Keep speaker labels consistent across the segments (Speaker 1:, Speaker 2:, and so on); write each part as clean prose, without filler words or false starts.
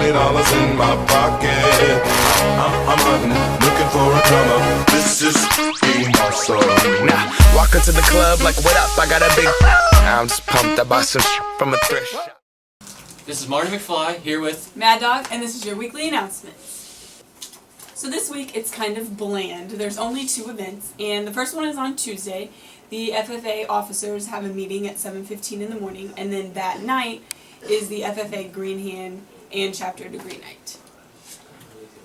Speaker 1: $20 in my pocket. I'm hunting, looking for a come up. This is being awesome.
Speaker 2: Now, walk into the club like, what up? I got a big. I'm just pumped. I bought some from a thrift shop.
Speaker 3: This is Marty McFly here with
Speaker 4: Mad Dog, and this is your weekly announcements. So this week it's kind of bland. There's only 2 events, and the first one is on Tuesday. The FFA officers have a meeting at 7:15 in the morning, and then that night is the FFA Green Hand and Chapter Degree Night.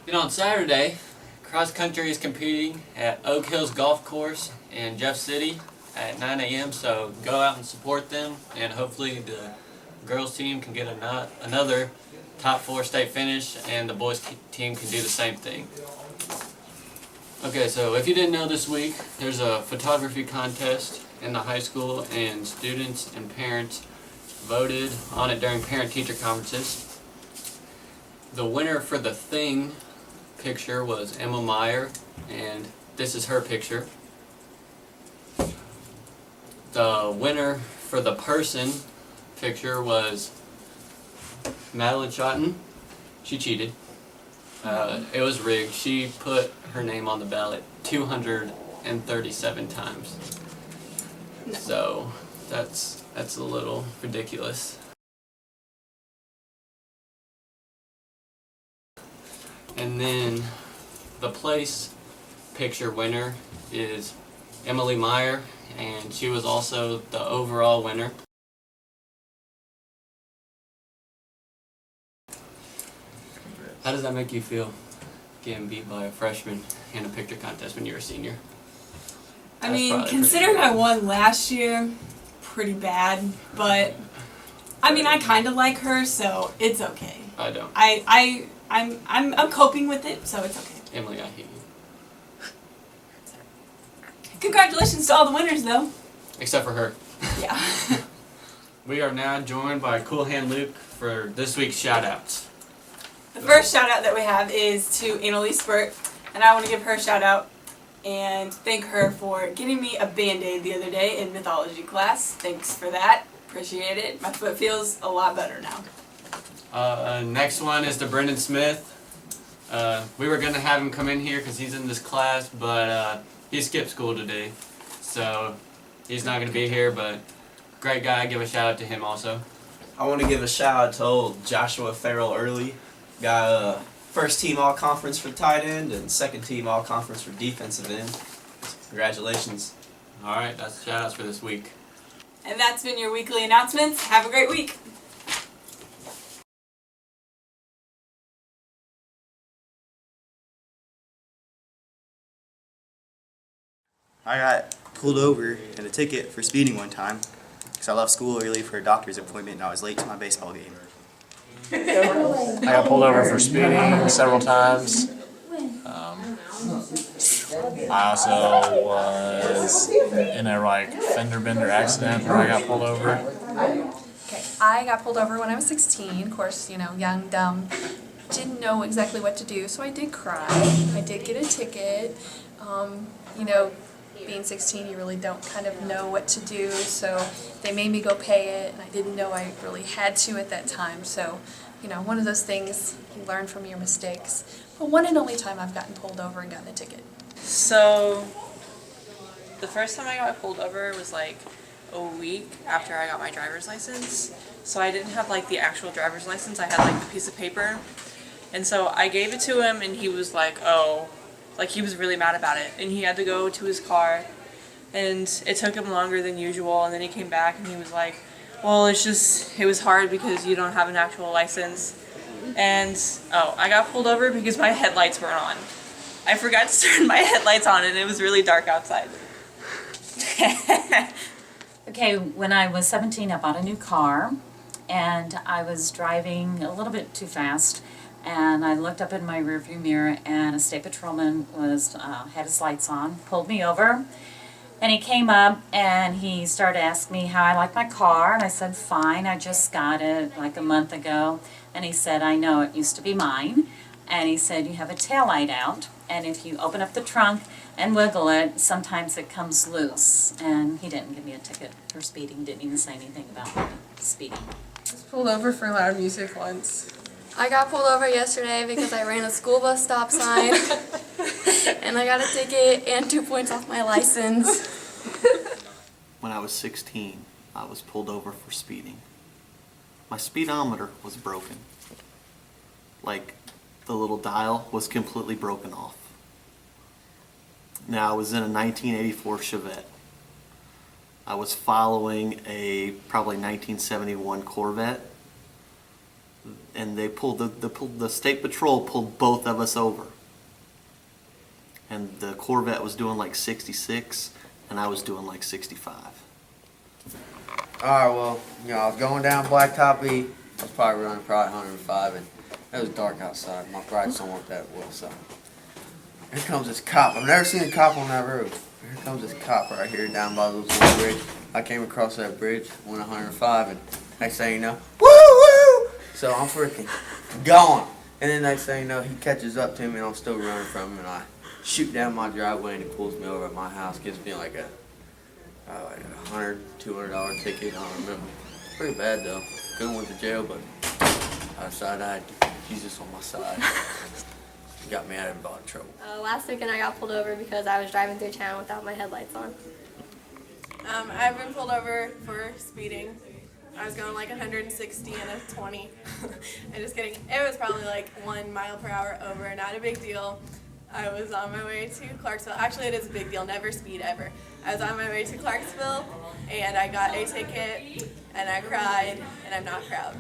Speaker 3: Then on Saturday, cross country is competing at Oak Hills Golf Course in Jeff City at 9 a.m. So go out and support them, and hopefully the girls team can get another top 4 state finish, and the boys team can do the same thing. Okay, so if you didn't know, this week there's a photography contest in the high school, and students and parents voted on it during parent-teacher conferences. The winner for the thing picture was Emma Meyer, and this is her picture. The winner for the person picture was Madeline Schotten. She cheated. It was rigged. She put her name on the ballot 237 times.
Speaker 4: No.
Speaker 3: So that's a little ridiculous. And then the place picture winner is Emily Meyer, and she was also the overall winner. How does that make you feel, getting beat by a freshman in a picture contest when you were a senior?
Speaker 4: I mean, considering I won last year, pretty bad, but I mean, I kind of like her, so it's okay.
Speaker 3: I don't.
Speaker 4: I'm coping with it, so it's okay.
Speaker 3: Emily, I hate you.
Speaker 4: Congratulations to all the winners, though.
Speaker 3: Except for her.
Speaker 4: Yeah.
Speaker 3: We are now joined by Cool Hand Luke for this week's shout-outs.
Speaker 4: The first shout out that we have is to Annalise Burt, and I want to give her a shout out and thank her for getting me a Band-Aid the other day in mythology class. Thanks for that. Appreciate it. My foot feels a lot better now.
Speaker 3: Next one is to Brendan Smith. We were going to have him come in here because he's in this class, but he skipped school today, so he's not going to be here, but great guy. Give a shout out to him also.
Speaker 5: I want to give a shout out to old Joshua Farrell Early. Got first team all conference for tight end and second team all conference for defensive end. Congratulations.
Speaker 3: Alright, that's shout outs for this week.
Speaker 4: And that's been your weekly announcements. Have a great week.
Speaker 6: I got pulled over and a ticket for speeding one time because I left school early for a doctor's appointment and I was late to my baseball game.
Speaker 7: I got pulled over for speeding several times. I also was in a fender bender accident where I got pulled over.
Speaker 8: Okay, I got pulled over when I was 16. Of course, young, dumb, didn't know exactly what to do, so I did cry. I did get a ticket. Being 16, you really don't kind of know what to do, so they made me go pay it, and I didn't know I really had to at that time. So, one of those things, you learn from your mistakes. But one and only time I've gotten pulled over and gotten a ticket.
Speaker 9: So, the first time I got pulled over was like a week after I got my driver's license. So I didn't have the actual driver's license, I had the piece of paper. And so I gave it to him, and he was like, oh, he was really mad about it, and he had to go to his car, and it took him longer than usual, and then he came back and he was like, well, it was hard because you don't have an actual license, and I got pulled over because my headlights weren't on. I forgot to turn my headlights on, and it was really dark outside.
Speaker 10: Okay, when I was 17, I bought a new car, and I was driving a little bit too fast. And I looked up in my rearview mirror, and a state patrolman had his lights on, pulled me over, and he came up and he started asking me how I liked my car, and I said, fine, I just got it a month ago. And he said, I know, it used to be mine. And he said, you have a taillight out, and if you open up the trunk and wiggle it, sometimes it comes loose. And he didn't give me a ticket for speeding, didn't even say anything about speeding.
Speaker 11: I was pulled over for loud music once. I got pulled over yesterday because I ran a school bus stop sign and I got a ticket and 2 points off my license.
Speaker 12: When I was 16, I was pulled over for speeding. My speedometer was broken. Like, the little dial was completely broken off. Now, I was in a 1984 Chevette. I was following a probably 1971 Corvette, and they pulled the state patrol pulled both of us over. And the Corvette was doing like 66, and I was doing like 65.
Speaker 13: Alright, well, I was going down Blacktop E. I was probably running 105, and it was dark outside. My brights don't work that well, so. Here comes this cop. I've never seen a cop on that road. Here comes this cop right here down by the little bridge. I came across that bridge, went 105, and next thing you know, woo woo! So I'm freaking going. And then next thing you know, he catches up to me, and I'm still running from him, and I shoot down my driveway, and he pulls me over at my house, gives me like a $100, $200 ticket. I don't remember. Pretty bad though. Couldn't went to jail, but I decided I had Jesus on my side. Got me out of a lot of trouble.
Speaker 11: Last weekend I got pulled over because I was driving through town without my headlights on.
Speaker 14: I've been pulled over for speeding. I was going like 160 and a 20. I'm just kidding. It was probably like 1 mile per hour over, not a big deal. I was on my way to Clarksville. Actually, it is a big deal. Never speed ever. I was on my way to Clarksville, and I got a ticket, and I cried, and I'm not proud.